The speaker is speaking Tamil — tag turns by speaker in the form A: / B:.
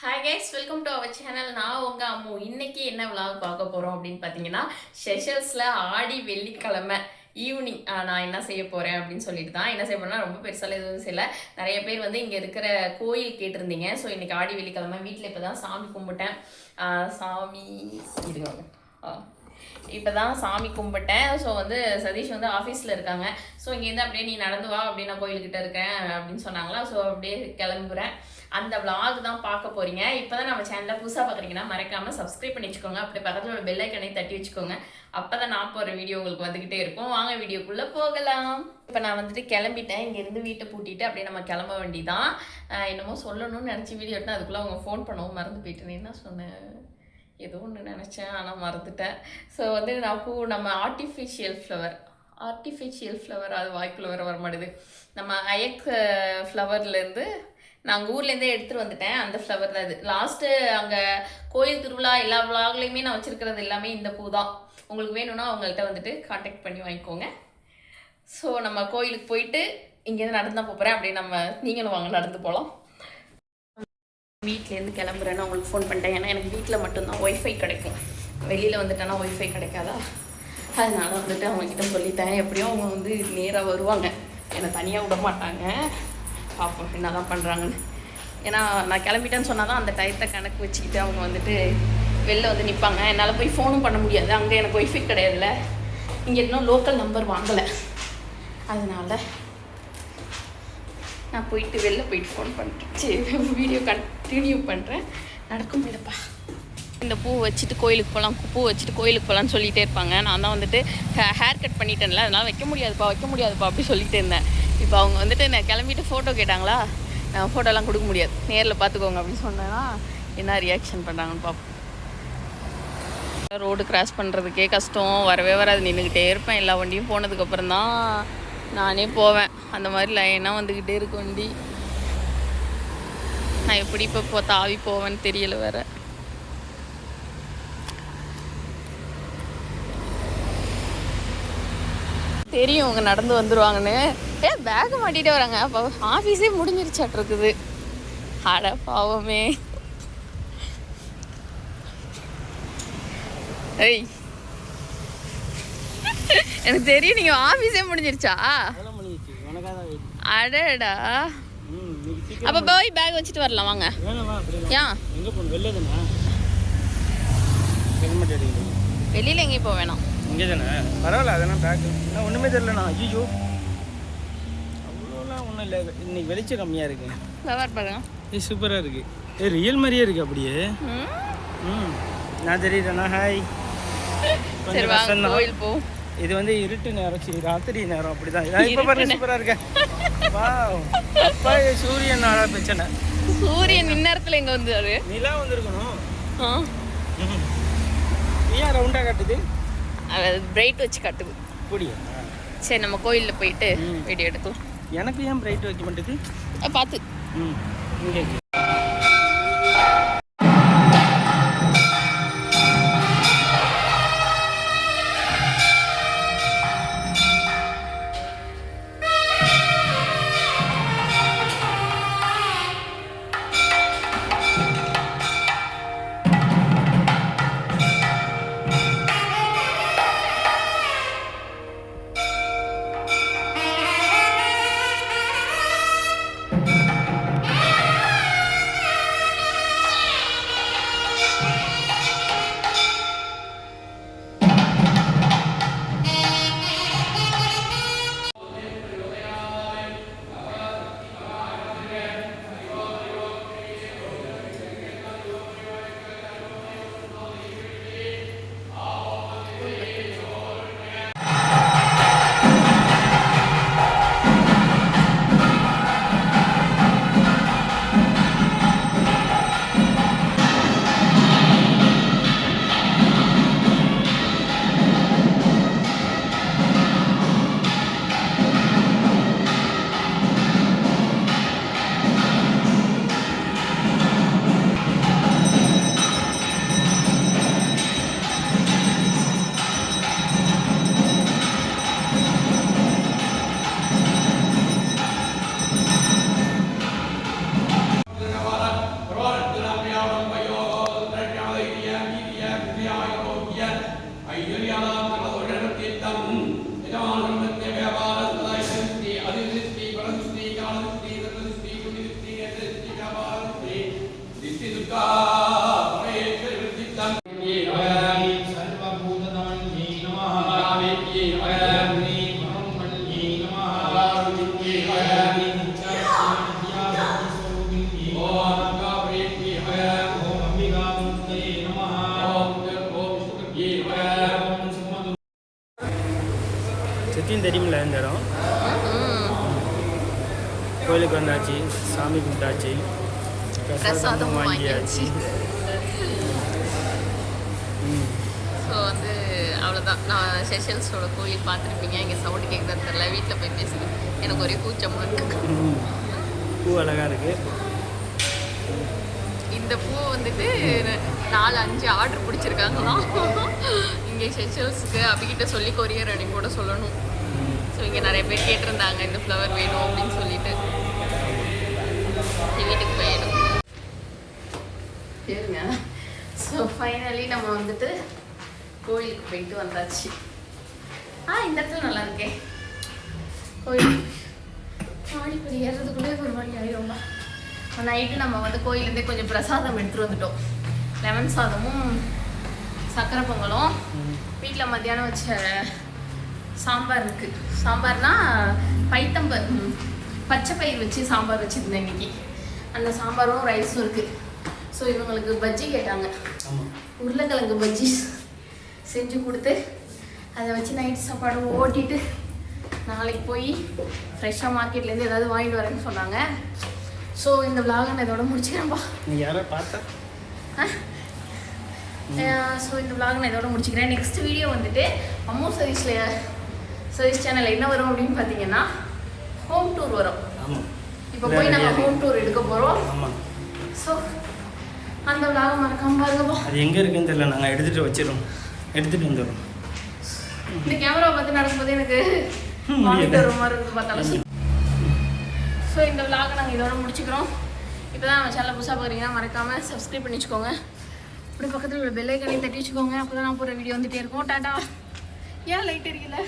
A: Hi guys, welcome to our channel. நான் உங்கள் அம்மு. இன்னைக்கு என்ன விளாக் பார்க்க போகிறோம் அப்படின்னு பார்த்தீங்கன்னா, செஷல்ஸில் ஆடி வெள்ளிக்கிழமை ஈவினிங் நான் என்ன செய்ய போகிறேன் அப்படின்னு சொல்லிட்டு தான். என்ன செய்ய போகிறேன்னா, ரொம்ப பெருசால எதுவும் செய்யலை. நிறைய பேர் வந்து இங்கே இருக்கிற கோயில் கேட்டிருந்தீங்க. ஸோ இன்றைக்கி ஆடி வெள்ளிக்கிழமை வீட்டில் இப்போ தான் சாமி கும்பிட்டேன். சாமி இருங்க, இப்போ தான் சாமி கும்பிட்டேன். ஸோ வந்து சதீஷ் வந்து ஆஃபீஸில் இருக்காங்க. ஸோ இங்கேருந்து அப்படியே நீ நடந்து வா அப்படின்னு நான் கோயில்கிட்ட இருக்கேன் அப்படின்னு சொன்னாங்களா. ஸோ அப்படியே கிளம்புறேன். அந்த விளாக் தான் பார்க்க போகிறீங்க. இப்போ தான் நம்ம சேனலில் புதுசாக பார்க்குறீங்கன்னா மறக்காமல் சப்ஸ்கிரைப் பண்ணி வச்சுக்கோங்க. அப்படி பக்கத்தில் ஒரு பெல் ஐக்கனையும் தட்டி வச்சுக்கோங்க. அப்போ தான் நான் போகிற வீடியோ உங்களுக்கு வந்துக்கிட்டே இருக்கும். வாங்க வீடியோக்குள்ளே போகலாம். இப்போ நான் வந்துட்டு கிளம்பிட்டேன். இங்கேருந்து வீட்டை பூட்டிட்டு அப்படியே நம்ம கிளம்ப வேண்டிதான். என்னமோ சொல்லணும்னு நினச்சி வீடியோ எடுத்தேன். அதுக்குள்ளே அவங்க ஃபோன் பண்ணவும் மறந்து போயிட்டேன். என்ன சொன்னேன், ஏதோ ஒன்று நினச்சேன் ஆனால் மறந்துட்டேன். ஸோ வந்து நம்ம ஆர்டிஃபிஷியல் ஃப்ளவர் அது வாய்க்குள்ளே வர மாட்டேது. நம்ம அயக் ஃப்ளவர்லேருந்து நான் அங்கே ஊர்லேருந்தே எடுத்துகிட்டு வந்துட்டேன். அந்த ஃப்ளவர் தான் இது. லாஸ்ட்டு அங்கே கோயில் திருவிழா எல்லா விளாக்லேயுமே நான் வச்சுருக்கிறது எல்லாமே இந்த பூ தான். உங்களுக்கு வேணும்னா அவங்கள்ட்ட வந்துட்டு காண்டாக்ட் பண்ணி வாங்கிக்கோங்க. ஸோ நம்ம கோயிலுக்கு போயிட்டு இங்கேருந்து நடந்து தான் போகிறேன். அப்படியே நீங்களும் வாங்க நடந்து போகலாம். வீட்டிலேருந்து கிளம்புறேன்னு அவங்களுக்கு ஃபோன் பண்ணிட்டேன். ஏன்னா எனக்கு வீட்டில் மட்டும்தான் ஒய்ஃபை கிடைக்கும். வெளியில் வந்துட்டேன்னா ஒய்ஃபை கிடைக்காதா. அதனால வந்துட்டு அவங்கக்கிட்ட சொல்லிட்டேன். எப்படியும் அவங்க வந்து நேராக வருவாங்க, என்னை தனியாக விட மாட்டாங்க. பார்ப்போம் என்ன தான் பண்ணுறாங்கன்னு. ஏன்னா நான் கிளம்பிட்டேன்னு சொன்னால் தான் அந்த டயத்தை கணக்கு வச்சுக்கிட்டு அவங்க வந்துட்டு வெளில வந்து நிற்பாங்க. என்னால் போய் ஃபோனும் பண்ண முடியாது, அங்கே எனக்கு ஒய்ஃபை கிடையாதுல்ல. இங்கே இன்னும் லோக்கல் நம்பர் வாங்கலை. அதனால் நான் வெளில போயிட்டு ஃபோன் பண்ணுறேன். வீடியோ கண்டினியூ பண்ணுறேன். நடக்க முடியலப்பா. இந்த பூ வச்சுட்டு கோயிலுக்கு போகலான்னு சொல்லிகிட்டே இருப்பாங்க. நான் தான் வந்துட்டு ஹேர் கட் பண்ணிட்டேன்ல, அதனால் வைக்க முடியாதுப்பா அப்படி சொல்லிகிட்டே இருந்தேன். இப்போ அவங்க வந்துட்டு நான் கிளம்பிட்டு ஃபோட்டோ கேட்டாங்களா. நான் ஃபோட்டோலாம் கொடுக்க முடியாது, நேரில் பார்த்துக்கோங்க அப்படின்னு சொன்னேன்னா என்ன ரியாக்ஷன் பண்ணுறாங்கன்னு பார்ப்போம். ரோடு கிராஸ் பண்ணுறதுக்கே கஷ்டம், வரவே வராது, நின்றுக்கிட்டே இருப்பேன். எல்லா வண்டியும் போனதுக்கப்புறம் தான் நானே போவேன். அந்த மாதிரி லைனாக வந்துக்கிட்டே இருக்கு வண்டி. நான் எப்படி இப்போ தாவி போவேன்னு தெரியல வேறு. தெரியும் அவங்க நடந்து வந்துடுவாங்கன்னு. பேக் மாட்டிகிட்டே வராங்க. அப்போ ஆஃபீஸே முடிஞ்சிருச்சாட்டிருக்குது. அட பாவமே. ஏய், எனக்கு தெரியும் நீங்கள் ஆஃபீஸே முடிஞ்சிருச்சா. அடடா, அப்போ போய் பேக் வச்சுட்டு வரலாம் வாங்க. ஏன் வெளியில் எங்கேயும் போக வேணாம்,
B: இங்கே தானே பரவாயில்ல. அதெல்லாம் பேக் நான் ஒன்றுமே தெரியலண்ணா. ஐயோ அவ்வளோலாம் ஒன்றும் இல்லை. இன்னைக்கு வெளிச்சம் கம்மியாக இருக்கு.
A: பாருங்க,
B: இது சூப்பராக இருக்குது. ரியல் மாதிரியே இருக்குது அப்படியே. நான் தெரியுறேண்ணா. ஹாய்.
A: கோயில் போ.
B: இது வந்து இருட்டு நேரம், ராத்திரி நேரம் அப்படி தான். இப்போ பாருங்க சூப்பராக இருக்கேன். வா அப்பா, சூரியன் நாளா பிரச்சனை.
A: சூரியன் இந்நேரத்தில் எங்கே வந்தாரு?
B: நிலா வந்துருக்கணும். ஏன் ரவுண்டாக காட்டுது?
A: பிரைட் வச்சு காட்டுது.
B: அப்படியா?
A: சரி, நம்ம கோயிலில் போயிட்டு வீடியோ எடுக்கலாம்.
B: எனக்கு ஏன் பிரைட் வைக்க மாட்டேது?
A: பார்த்து
B: இங்கே கோயிலுக்கு வந்தாச்சு, சாமி கும்பிட்டாச்சு, பிரசாதமும் வாங்கியாச்சு.
A: ஸோ வந்து அவ்வளோதான். நான் செஷல்ஸோட கோயில் பார்த்துருப்பீங்க. இங்கே சவுண்டு கேட்குறது தெரியல, வீட்டில் போய் பேசுகிறேன். எனக்கு ஒரே கூச்சமாக இருக்கு.
B: பூ அழகாக இருக்குது.
A: இந்த பூ வந்துட்டு 4-5 ஆர்டர் பிடிச்சிருக்காங்களாம் இங்கே செஷல்ஸுக்கு. அபிகிட்ட சொல்லி கொரியர் அடி கூட சொல்லணும். ஸோ இங்கே நிறைய பேர் கேட்டிருந்தாங்க இந்த ஃப்ளவர் வேணும் அப்படின்னு சொல்லிட்டு. வீட்டுக்கு போயிடும் சரிங்க. ஸோ ஃபைனலி நம்ம வந்துட்டு கோயிலுக்கு போயிட்டு வந்தாச்சு. இந்த இடத்துல நல்லா இருக்கே கோயில். மாடிப்படி ஏறுறதுக்குள்ளே ஒரு மாதிரி ஆயிடும்மா. நைட்டு நம்ம வந்து கோயிலேருந்தே கொஞ்சம் பிரசாதம் எடுத்துகிட்டு வந்துட்டோம். லெமன் சாதமும் சக்கரை பொங்கலும். வீட்டில் மத்தியானம் வச்ச சாம்பார் இருக்குது. சாம்பார்னா பச்சை பயிர் வச்சு சாம்பார் வச்சுருந்தேன் இன்னைக்கு. அந்த சாம்பாரும் ரைஸும் இருக்குது. ஸோ இவங்களுக்கு பஜ்ஜி கேட்டாங்க. உருளைக்கிழங்கு பஜ்ஜி செஞ்சு கொடுத்து அதை வச்சு நைட் சாப்பாடு ஓட்டிட்டு நாளைக்கு போய் ஃப்ரெஷ்ஷாக மார்க்கெட்லேருந்து ஏதாவது வாங்கிட்டு வரேன்னு சொன்னாங்க. ஸோ இந்த விலாகை நான் இதோட முடிச்சுக்கிறேன்ப்பா.
B: யாரை பார்த்தா
A: ஸோ இந்த விலாகை நான் இதோட முடிச்சுக்கிறேன். நெக்ஸ்ட் வீடியோ வந்துட்டு அம்மு சர்வீஸ் சேனல் என்ன வரும் அப்படின்னு பார்த்தீங்கன்னா ஹோம் டூர் வரும். இப்போ போய் நாங்கள் ஹோம் டூர் எடுக்க போகிறோம். ஸோ அந்த விலாகை மறக்காம பாருங்கப்பா.
B: அது எங்கே இருக்குன்னு தெரியல, நாங்கள் எடுத்துகிட்டு வந்துடுறோம்.
A: இந்த கேமரா பார்த்து நடக்கும்போது எனக்கு மானிட்டர் மாதிரி இருந்து பார்த்தாலும். ஸோ இந்த விலாகை நாங்கள் இதோட முடிச்சுக்கிறோம். இப்போ தான் நம்ம சேனல் புதுசாக பார்க்குறீங்கன்னா மறக்காமல் சப்ஸ்கிரைப் பண்ணி வச்சுக்கோங்க. அப்படி பக்கத்தில் உள்ள பெல் ஐக்கனையும் தட்டி வச்சுக்கோங்க. அப்போ தான் நான் போகிற வீடியோ வந்துகிட்டே இருக்கும். டாட்டா. ஏன் லைட் எரியல?